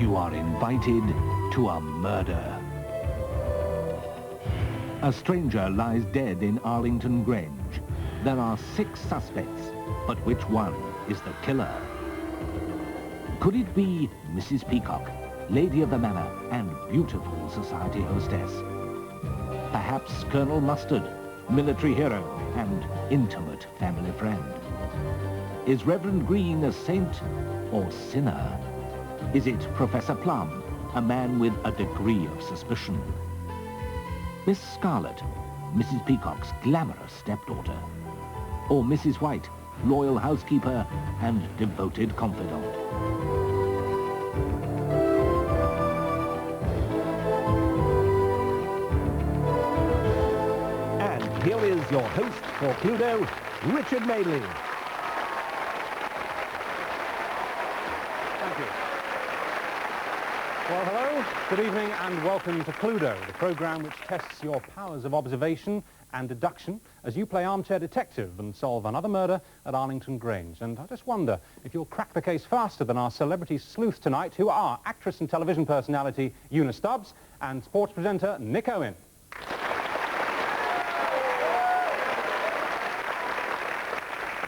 you are invited to a murder. A stranger lies dead in Arlington Grange. There are 6 suspects, but which one is the killer? Could it be Mrs. Peacock, lady of the manor and beautiful society hostess? Perhaps Colonel Mustard, military hero and intimate family friend? Is Reverend Green a saint or sinner? Is it Professor Plum, a man with a degree of suspicion? Miss Scarlet, Mrs. Peacock's glamorous stepdaughter? Or Mrs. White, loyal housekeeper and devoted confidant? And here is your host for Cluedo, Richard Madeley. Thank you. Well, hello, good evening and welcome to Cluedo, the programme which tests your powers of observation and deduction as you play armchair detective and solve another murder at Arlington Grange. And I just wonder if you'll crack the case faster than our celebrity sleuth tonight, who are actress and television personality Una Stubbs and sports presenter Nick Owen.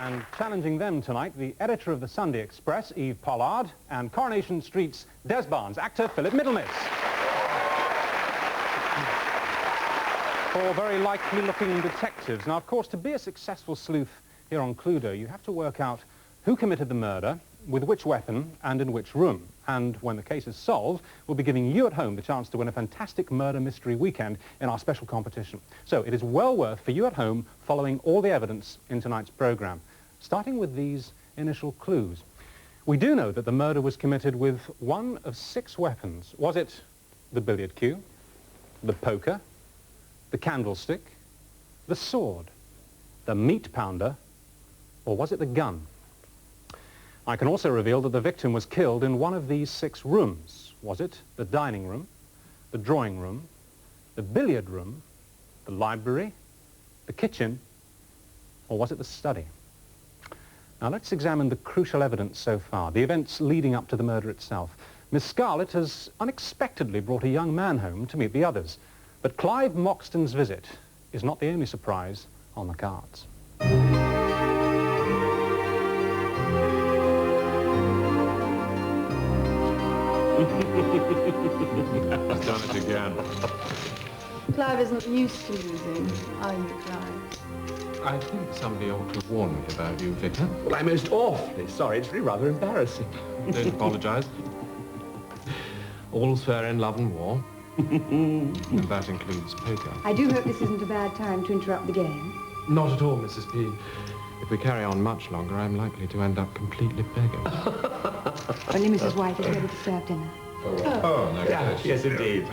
And challenging them tonight, the editor of the Sunday Express, Eve Pollard, and Coronation Street's Des Barnes, actor Philip Middlemiss. Four very likely-looking detectives. Now, of course, to be a successful sleuth here on Cluedo, you have to work out who committed the murder, with which weapon, and in which room. And when the case is solved, we'll be giving you at home the chance to win a fantastic murder mystery weekend in our special competition. So it is well worth for you at home following all the evidence in tonight's programme, starting with these initial clues. We do know that the murder was committed with one of 6 weapons. Was it the billiard cue, the poker, the candlestick, the sword, the meat pounder, or was it the gun? I can also reveal that the victim was killed in one of these 6 rooms. Was it the dining room, the drawing room, the billiard room, the library, the kitchen, or was it the study? Now let's examine the crucial evidence so far, the events leading up to the murder itself. Miss Scarlet has unexpectedly brought a young man home to meet the others. But Clive Moxton's visit is not the only surprise on the cards. He's done it again. Clive isn't used to losing, are you, Clive? I think somebody ought to warn me about you, Vicar. Well, I'm most awfully sorry. It's really rather embarrassing. Don't apologise. All's fair in love and war. And that includes poker. I do hope this isn't a bad time to interrupt the game. Not at all, Mrs. P. If we carry on much longer, I'm likely to end up completely begging. Only Mrs. White is ready to serve dinner. Oh, no. Yes, indeed.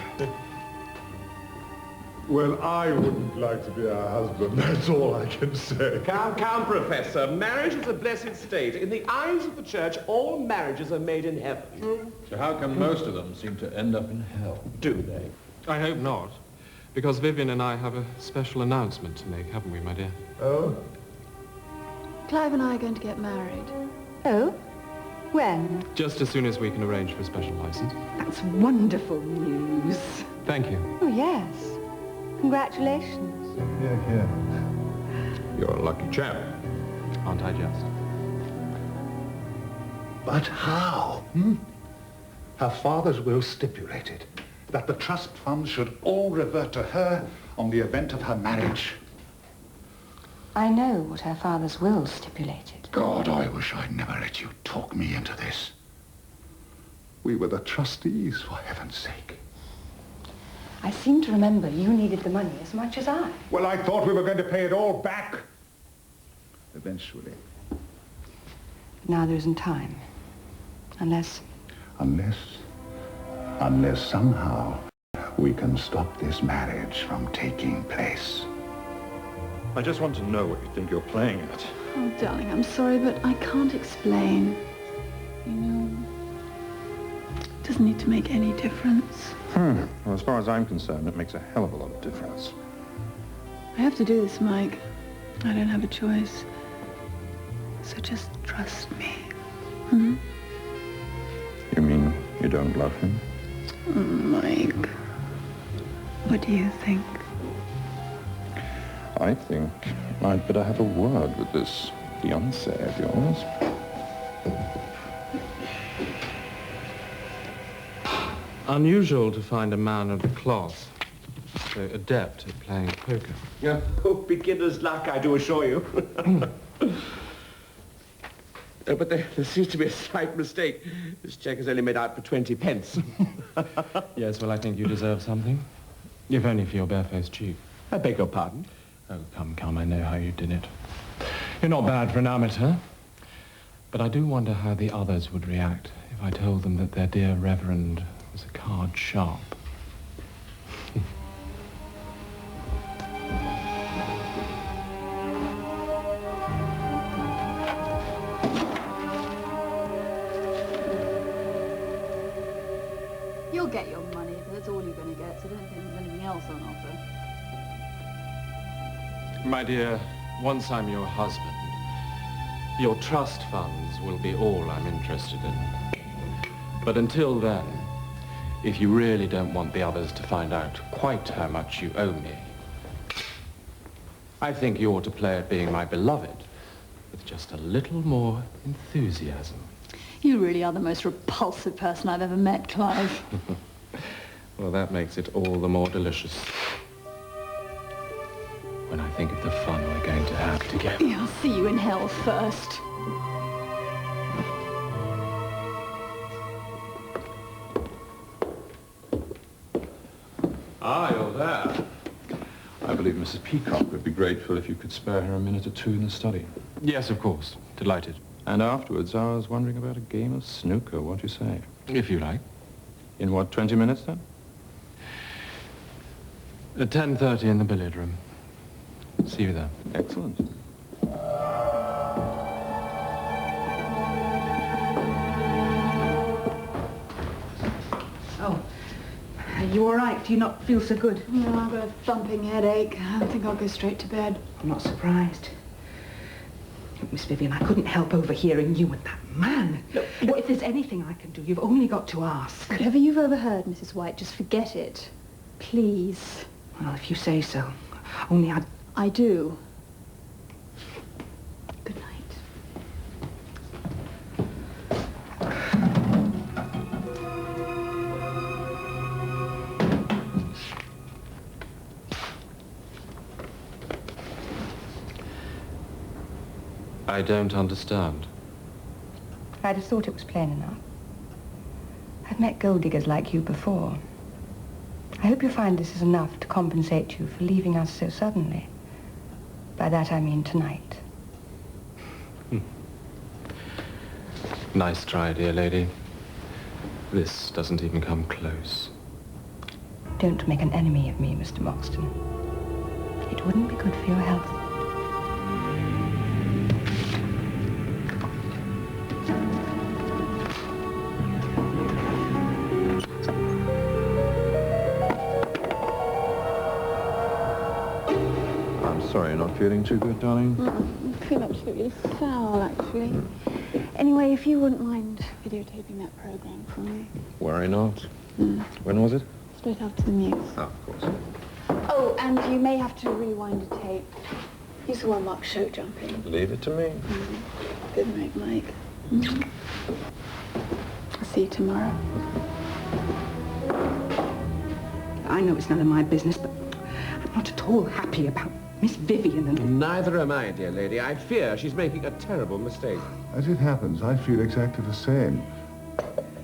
Well, I wouldn't like to be her husband, that's all I can say. Come, Professor. Marriage is a blessed state. In the eyes of the church, all marriages are made in heaven. So how come most of them seem to end up in hell? Do they? I hope not, because Vivian and I have a special announcement to make, haven't we, my dear? Oh? Clive and I are going to get married. Oh? When? Just as soon as we can arrange for a special license. That's wonderful news. Thank you. Oh, yes. Congratulations. Yeah. You're a lucky chap. Aren't I just? But how? Her father's will stipulated that the trust funds should all revert to her on the event of her marriage. I know what her father's will stipulated. God, I wish I'd never let you talk me into this. We were the trustees, for heaven's sake. I seem to remember you needed the money as much as I. Well, I thought we were going to pay it all back. Eventually. Now there isn't time. Unless somehow we can stop this marriage from taking place. I just want to know what you think you're playing at. Oh, darling, I'm sorry, but I can't explain. You know, it doesn't need to make any difference. Well, as far as I'm concerned, it makes a hell of a lot of difference. I have to do this, Mike. I don't have a choice. So just trust me. You mean You don't love him? Mike, what do you think? I think I'd better have a word with this fiancé of yours. Unusual to find a man of the cloth so adept at playing poker. Oh, beginner's luck, I do assure you. But there seems to be a slight mistake. This cheque is only made out for 20 pence. Yes, well, I think you deserve something. If only for your barefaced cheek. I beg your pardon? Oh, come, I know how you did it. You're not bad for an amateur. But I do wonder how the others would react if I told them that their dear Reverend was a card sharp. You'll get your money, but that's all you're going to get, so I don't think there's anything else on offer. My dear, once I'm your husband, your trust funds will be all I'm interested in. But until then, if you really don't want the others to find out quite how much you owe me, I think you ought to play at being my beloved with just a little more enthusiasm. You really are the most repulsive person I've ever met, Clive. Well, that makes it all the more delicious when I think of the fun we're going to have together. Yeah, I'll see you in hell first. Ah, you're there. I believe Mrs. Peacock would be grateful if you could spare her a minute or two in the study. Yes, of course. Delighted. And afterwards, I was wondering about a game of snooker. What do you say? If you like. In what, 20 minutes then? At 10:30 in the billiard room. See you there. Excellent. Oh, are you all right? Do you not feel so good? No, I've got a thumping headache. I think I'll go straight to bed. I'm not surprised. Look, Miss Vivian, I couldn't help overhearing you and that man. Look, if there's anything I can do, you've only got to ask. Whatever you've overheard, Mrs. White, just forget it. Please. Well, if you say so. Only I do. Good night. I don't understand. I'd have thought it was plain enough. I've met gold diggers like you before. I hope you find this is enough to compensate you for leaving us so suddenly. By that I mean tonight. Nice try, dear lady. This doesn't even come close. Don't make an enemy of me, Mr. Moxton. It wouldn't be good for your health. Sorry, you're not feeling too good, darling? I feel absolutely foul, actually. Anyway, if you wouldn't mind videotaping that program for me. Worry not. When was it? Straight after the news. Oh, of course. Oh, and you may have to rewind a tape. You saw Mark show jumping. Leave it to me. Good night, Mike. I'll see you tomorrow. I know it's none of my business, but I'm not at all happy about Miss Vivian and... Neither am I, dear lady. I fear she's making a terrible mistake. As it happens, I feel exactly the same.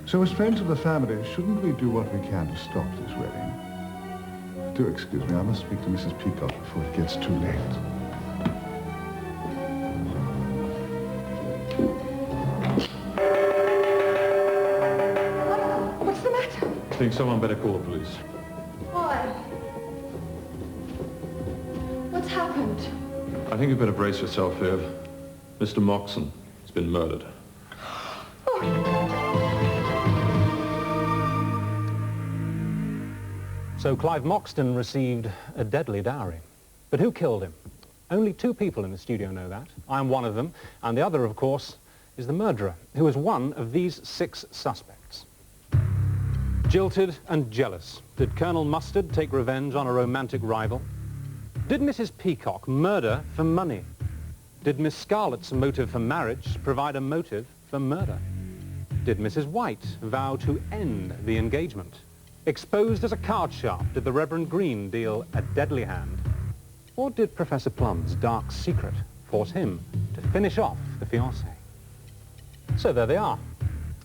So as friends of the family, shouldn't we do what we can to stop this wedding? Do excuse me, I must speak to Mrs. Peacock before it gets too late. What's the matter? I think someone better call the police. Why? What's happened? I think you better brace yourself, Viv. Mr. Moxon has been murdered. So Clive Moxton received a deadly dowry. But who killed him? Only 2 people in the studio know that. I'm one of them, and the other, of course, is the murderer, who is one of these 6 suspects. Jilted and jealous, did Colonel Mustard take revenge on a romantic rival? Did Mrs. Peacock murder for money? Did Miss Scarlet's motive for marriage provide a motive for murder? Did Mrs. White vow to end the engagement? Exposed as a card sharp, did the Reverend Green deal a deadly hand? Or did Professor Plum's dark secret force him to finish off the fiancée? So there they are.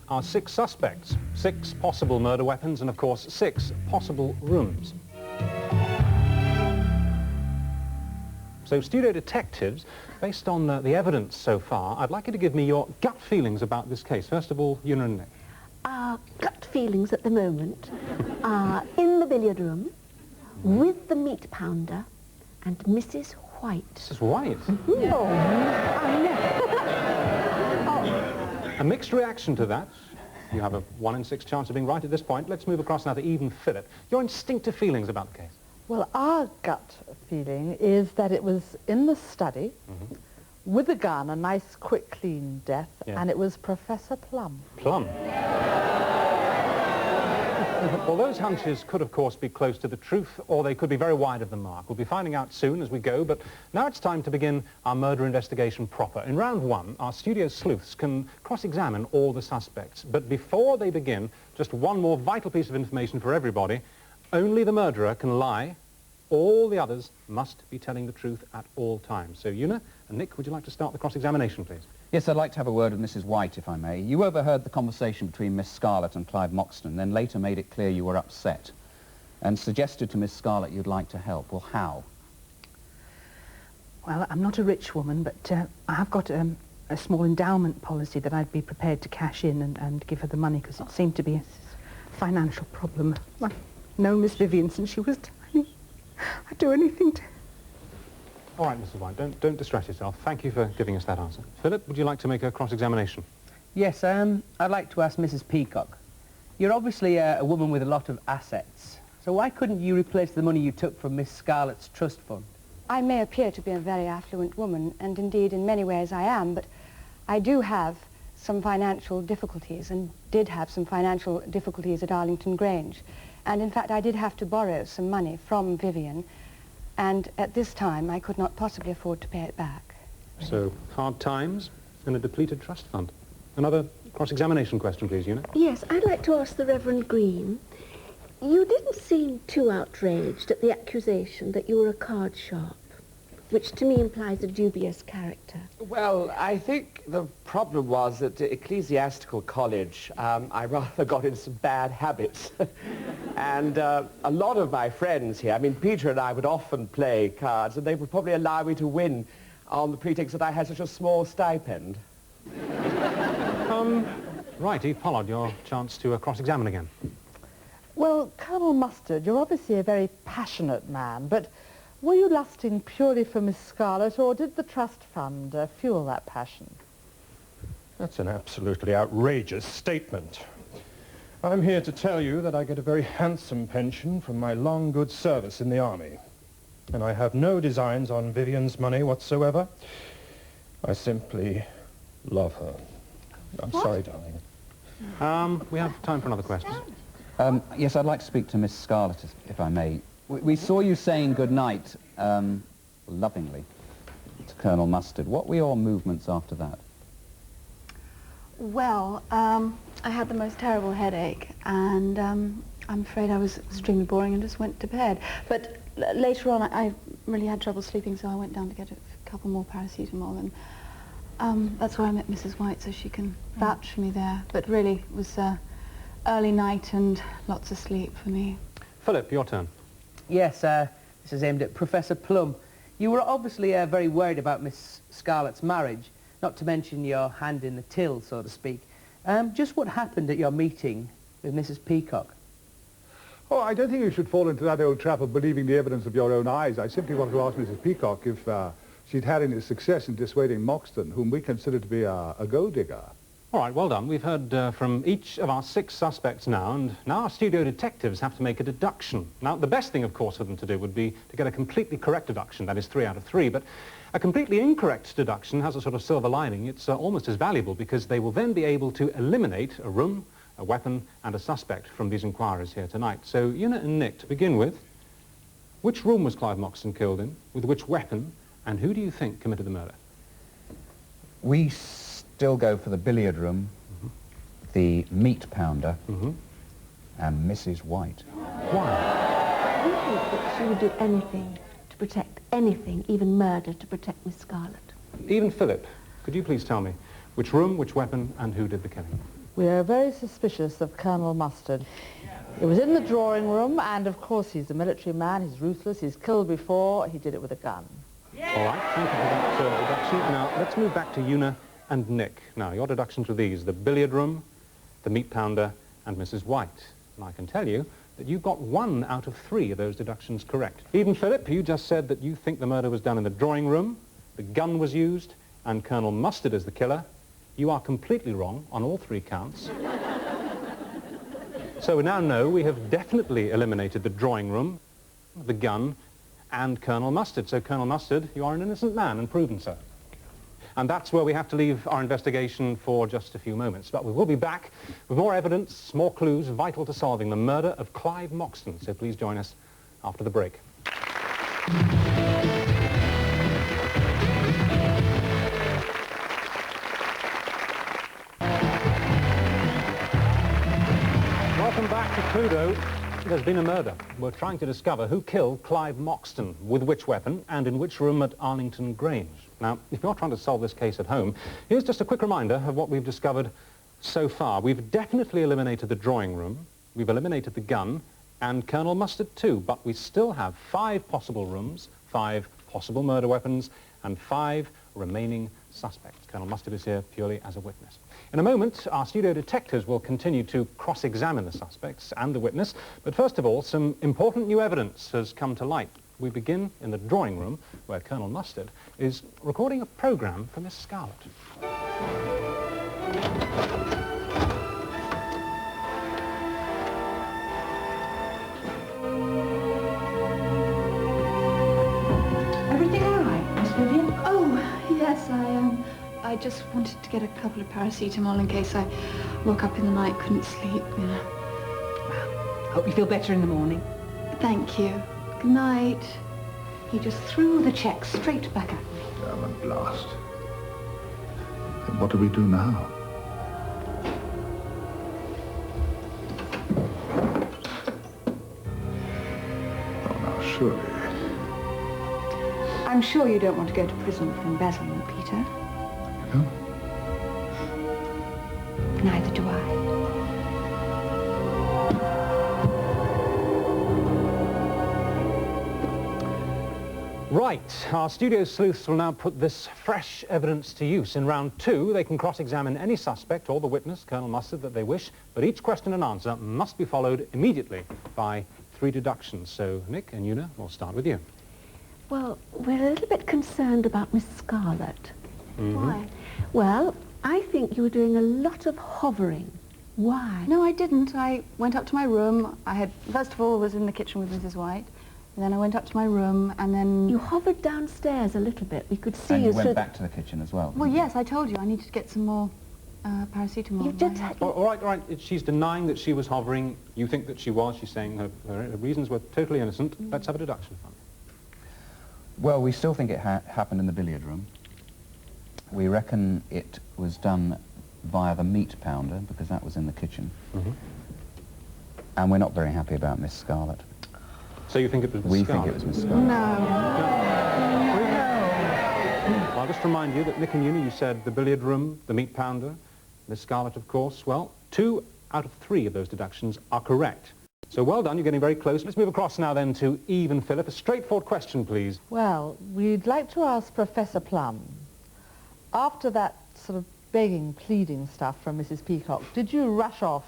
Our 6 suspects, 6 possible murder weapons, and of course 6 possible rooms. So studio detectives, based on the evidence so far, I'd like you to give me your gut feelings about this case. First of all, Una and Nick. Our gut feelings at the moment are in the billiard room with the meat pounder and Mrs. White. Mrs. White? Mm-hmm. Oh, I know. A mixed reaction to that. You have a 1 in 6 chance of being right at this point. Let's move across now to Eve and Philip. Your instinctive feelings about the case. Well, our gut feeling is that it was in the study, with a gun, a nice, quick, clean death, and it was Professor Plum. Plum? Well, those hunches could, of course, be close to the truth, or they could be very wide of the mark. We'll be finding out soon as we go, but now it's time to begin our murder investigation proper. In round 1, our studio sleuths can cross-examine all the suspects. But before they begin, just one more vital piece of information for everybody. Only the murderer can lie. All the others must be telling the truth at all times. So, Una and Nick, would you like to start the cross-examination, please? Yes, I'd like to have a word with Mrs. White, if I may. You overheard the conversation between Miss Scarlet and Clive Moxton, then later made it clear you were upset, and suggested to Miss Scarlet you'd like to help. Well, how? Well, I'm not a rich woman, but I have got a small endowment policy that I'd be prepared to cash in and give her the money, because it seemed to be a financial problem. I've known Miss Vivian since she was tiny. I'd do anything to... All right, Mrs. White, don't distress yourself. Thank you for giving us that answer. Philip, would you like to make a cross-examination? Yes, I'd like to ask Mrs. Peacock. You're obviously a woman with a lot of assets, so why couldn't you replace the money you took from Miss Scarlet's trust fund? I may appear to be a very affluent woman, and indeed in many ways I am, but I do have some financial difficulties, and did have some financial difficulties at Arlington Grange. And in fact I did have to borrow some money from Vivian, and at this time I could not possibly afford to pay it back. So, hard times and a depleted trust fund. Another cross-examination question, please, Una. Yes, I'd like to ask the Reverend Green. You didn't seem too outraged at the accusation that you were a card sharp, which to me implies a dubious character. Well, I think the problem was at Ecclesiastical College, I rather got into some bad habits. And a lot of my friends here, I mean, Peter and I would often play cards, and they would probably allow me to win on the pretext that I had such a small stipend. Right, Eve Pollard, your chance to cross-examine again. Well, Colonel Mustard, you're obviously a very passionate man, but were you lusting purely for Miss Scarlet, or did the trust fund fuel that passion? That's an absolutely outrageous statement. I'm here to tell you that I get a very handsome pension from my long good service in the army. And I have no designs on Vivian's money whatsoever. I simply love her. I'm sorry, darling. We have time for another question. Yes, I'd like to speak to Miss Scarlet, if I may. We saw you saying good night, lovingly, to Colonel Mustard. What were your movements after that? Well, I had the most terrible headache, and I'm afraid I was extremely boring and just went to bed. But later on, I really had trouble sleeping, so I went down to get a couple more paracetamol, and that's where I met Mrs. White, so she can vouch for me there. But really, it was early night and lots of sleep for me. Philip, your turn. Yes, this is aimed at Professor Plum. You were obviously very worried about Miss Scarlet's marriage, not to mention your hand in the till, so to speak. Just what happened at your meeting with Mrs. Peacock? Oh, I don't think you should fall into that old trap of believing the evidence of your own eyes. I simply want to ask Mrs. Peacock if she'd had any success in dissuading Moxton, whom we consider to be a gold digger. All right, well done. We've heard from each of our 6 suspects now, and now our studio detectives have to make a deduction. Now, the best thing, of course, for them to do would be to get a completely correct deduction, that is 3 out of 3, but a completely incorrect deduction has a sort of silver lining. It's almost as valuable because they will then be able to eliminate a room, a weapon and a suspect from these inquiries here tonight. So, Una and Nick, to begin with, which room was Clive Moxton killed in, with which weapon, and who do you think committed the murder? We still go for the billiard room, the meat pounder, and Mrs. White. Why? You think that she would do anything to protect anything, even murder, to protect Miss Scarlett? Even Philip, could you please tell me which room, which weapon, and who did the killing? We are very suspicious of Colonel Mustard. It was in the drawing room, and of course he's a military man, he's ruthless, he's killed before, he did it with a gun. All right, thank you for that deduction. Now, let's move back to Una and Nick. Now, your deductions were these: the billiard room, the meat pounder, and Mrs. White. And I can tell you that you got 1 out of 3 of those deductions correct. Even Philip, you just said that you think the murder was done in the drawing room, the gun was used, and Colonel Mustard is the killer. You are completely wrong on all 3 counts. So we now know we have definitely eliminated the drawing room, the gun, and Colonel Mustard. So, Colonel Mustard, you are an innocent man and proven so. And that's where we have to leave our investigation for just a few moments. But we will be back with more evidence, more clues vital to solving the murder of Clive Moxton. So please join us after the break. Welcome back to Cluedo. There's been a murder. We're trying to discover who killed Clive Moxton, with which weapon, and in which room at Arlington Grange. Now, if you're trying to solve this case at home, here's just a quick reminder of what we've discovered so far. We've definitely eliminated the drawing room, we've eliminated the gun, and Colonel Mustard too, but we still have 5 possible rooms, 5 possible murder weapons, and 5 remaining suspects. Colonel Mustard is here purely as a witness. In a moment, our studio detectives will continue to cross-examine the suspects and the witness, but first of all, some important new evidence has come to light. We begin in the drawing room, where Colonel Mustard is recording a program for Miss Scarlett. Everything all right, Miss Vivian? Oh, yes, I just wanted to get a couple of paracetamol in case I woke up in the night, couldn't sleep, you know. Well, hope you feel better in the morning. Thank you. Good night. He just threw the cheque straight back at me. Damn at last. And what do we do now? Oh, now, surely. I'm sure you don't want to go to prison for embezzlement, Peter. No? Neither do I. Right, our studio sleuths will now put this fresh evidence to use. In round 2, they can cross-examine any suspect or the witness, Colonel Mustard, that they wish, but each question and answer must be followed immediately by 3 deductions. So, Nick and Una, we'll start with you. Well, we're a little bit concerned about Miss Scarlett. Why? Well, I think you were doing a lot of hovering. Why? No, I didn't. I went up to my room. First of all, was in the kitchen with Mrs. White. And then I went up to my room, and then... You hovered downstairs a little bit. We could see and you you went back to the kitchen as well. Well, yes, I told you. I needed to get some more paracetamol. You just had... All right. She's denying that she was hovering. You think that she was. She's saying her reasons were totally innocent. Let's have a deduction from it. Well, we still think it happened in the billiard room. We reckon it was done via the meat pounder, because that was in the kitchen. And we're not very happy about Miss Scarlett. So you think it was Miss Scarlett? We think it was Miss Scarlett. Well, I'll just remind you that Nick and Una, you said the billiard room, the meat pounder, Miss Scarlett, of course. Well, 2 out of 3 of those deductions are correct. So well done, you're getting very close. Let's move across now then to Eve and Philip. A straightforward question, please. Well, we'd like to ask Professor Plum, after that sort of begging, pleading stuff from Mrs. Peacock, did you rush off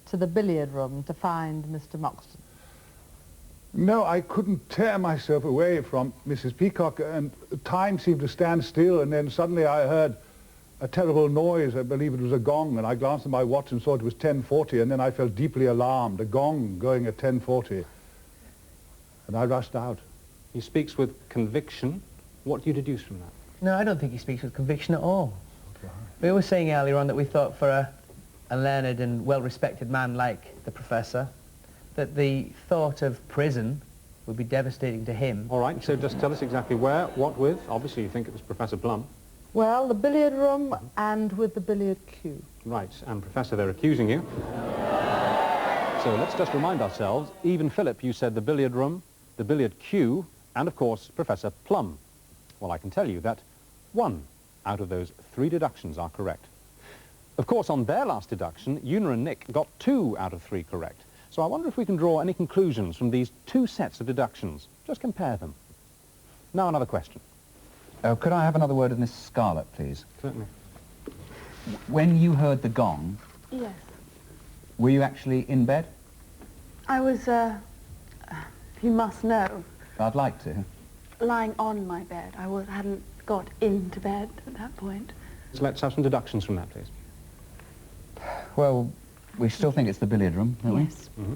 to the billiard room to find Mr. Moxton? No, I couldn't tear myself away from Mrs. Peacock, and time seemed to stand still, and then suddenly I heard a terrible noise. I believe it was a gong, and I glanced at my watch and saw it was 10:40, and then I felt deeply alarmed, a gong going at 10:40, and I rushed out. He speaks with conviction. What do you deduce from that? No, I don't think he speaks with conviction at all. We were saying earlier on that we thought for a learned and well-respected man like the Professor, that the thought of prison would be devastating to him. All right, so just tell us exactly where, what with. Obviously you think it was Professor Plum. Well, the billiard room and with the billiard cue. Right, and Professor, they're accusing you. So let's just remind ourselves, even Philip, you said the billiard room, the billiard cue, and of course Professor Plum. Well, I can tell you that 1 out of those 3 deductions are correct. Of course, on their last deduction, Una and Nick got 2 out of 3 correct. So I wonder if we can draw any conclusions from these 2 sets of deductions. Just compare them. Now another question. Could I have another word with Miss Scarlett, please? Certainly. When you heard the gong, Yes. were you actually in bed? I was, you must know, I'd like to. lying on my bed. I hadn't got into bed at that point. So let's have some deductions from that, please. Well, we still think it's the billiard room, don't Yes. Mm-hmm.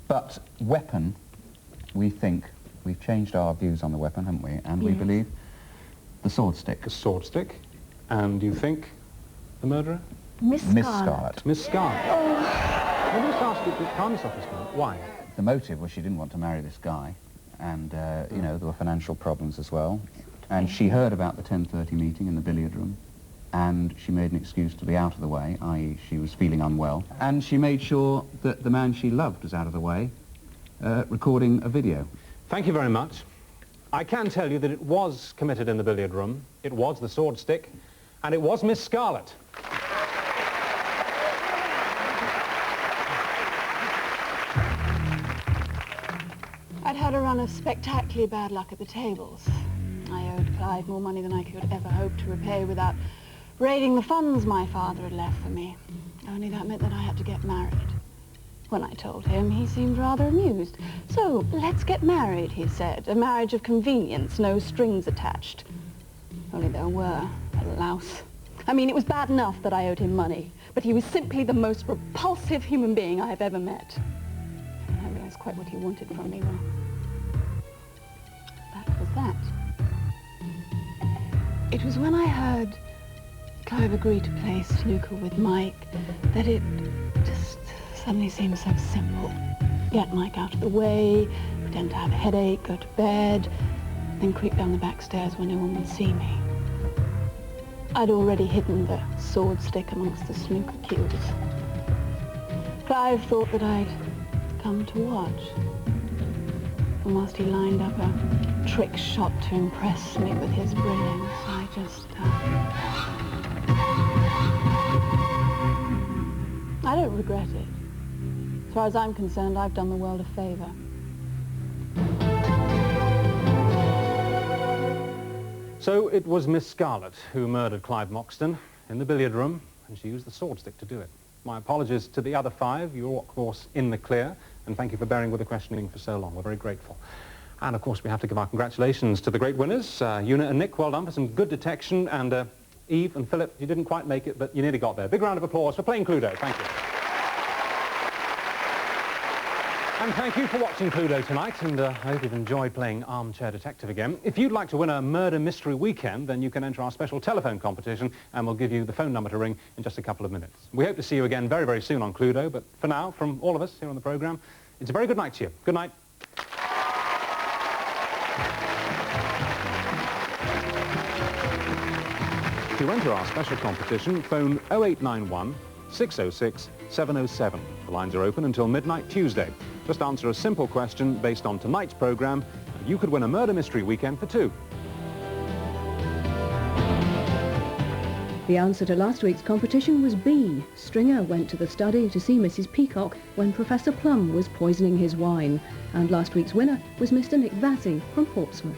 But weapon, we think, we've changed our views on the weapon, haven't we? And we Yes. believe the sword stick. The sword stick. And you think the murderer? Miss Miss Scarlett. Scarlett. Miss Scarlett. Let me just ask you, calm yourself, Miss Scarlett. Why? The motive was she didn't want to marry this guy. And, you know, there were financial problems as well. And she heard about the 10:30 meeting in the billiard room. And she made an excuse to be out of the way, i.e. she was feeling unwell. And she made sure that the man she loved was out of the way, recording a video. Thank you very much. I can tell you that it was committed in the billiard room. It was the sword stick. And it was Miss Scarlett. I'd had a run of spectacularly bad luck at the tables. I owed Clive more money than I could ever hope to repay without raiding the funds my father had left for me. Only that meant that I had to get married. When I told him, he seemed rather amused. So, let's get married, he said. A marriage of convenience, no strings attached. Only there were, a louse. I mean, it was bad enough that I owed him money, but he was simply the most repulsive human being I have ever met. And I realized quite what he wanted from me, well, that was that. It was when I heard Clive agree to play snooker with Mike that it just suddenly seemed so simple. Get Mike out of the way, pretend to have a headache, go to bed, then creep down the back stairs where no one would see me. I'd already hidden the sword stick amongst the snooker cues. Clive thought that I'd come to watch. And whilst he lined up a trick shot to impress me with his brilliance, I just... I don't regret it. As far as I'm concerned, I've done the world a favour. So it was Miss Scarlett who murdered Clive Moxton in the billiard room, and she used the sword stick to do it. My apologies to the other 5. You're, of course, in the clear, and thank you for bearing with the questioning for so long. We're very grateful. And, of course, we have to give our congratulations to the great winners. Una and Nick, well done for some good detection, and Eve and Philip, you didn't quite make it, but you nearly got there. Big round of applause for playing Cluedo. Thank you. And thank you for watching Cluedo tonight, and I hope you've enjoyed playing Armchair Detective again. If you'd like to win a murder mystery weekend, then you can enter our special telephone competition, and we'll give you the phone number to ring in just a couple of minutes. We hope to see you again very, very soon on Cluedo, but for now, from all of us here on the programme, it's a very good night to you. Good night. To enter our special competition, phone 0891 606 707. The lines are open until midnight Tuesday. Just answer a simple question based on tonight's programme, and you could win a murder mystery weekend for 2. The answer to last week's competition was B. Stringer went to the study to see Mrs. Peacock when Professor Plum was poisoning his wine. And last week's winner was Mr. Nick Vassie from Portsmouth.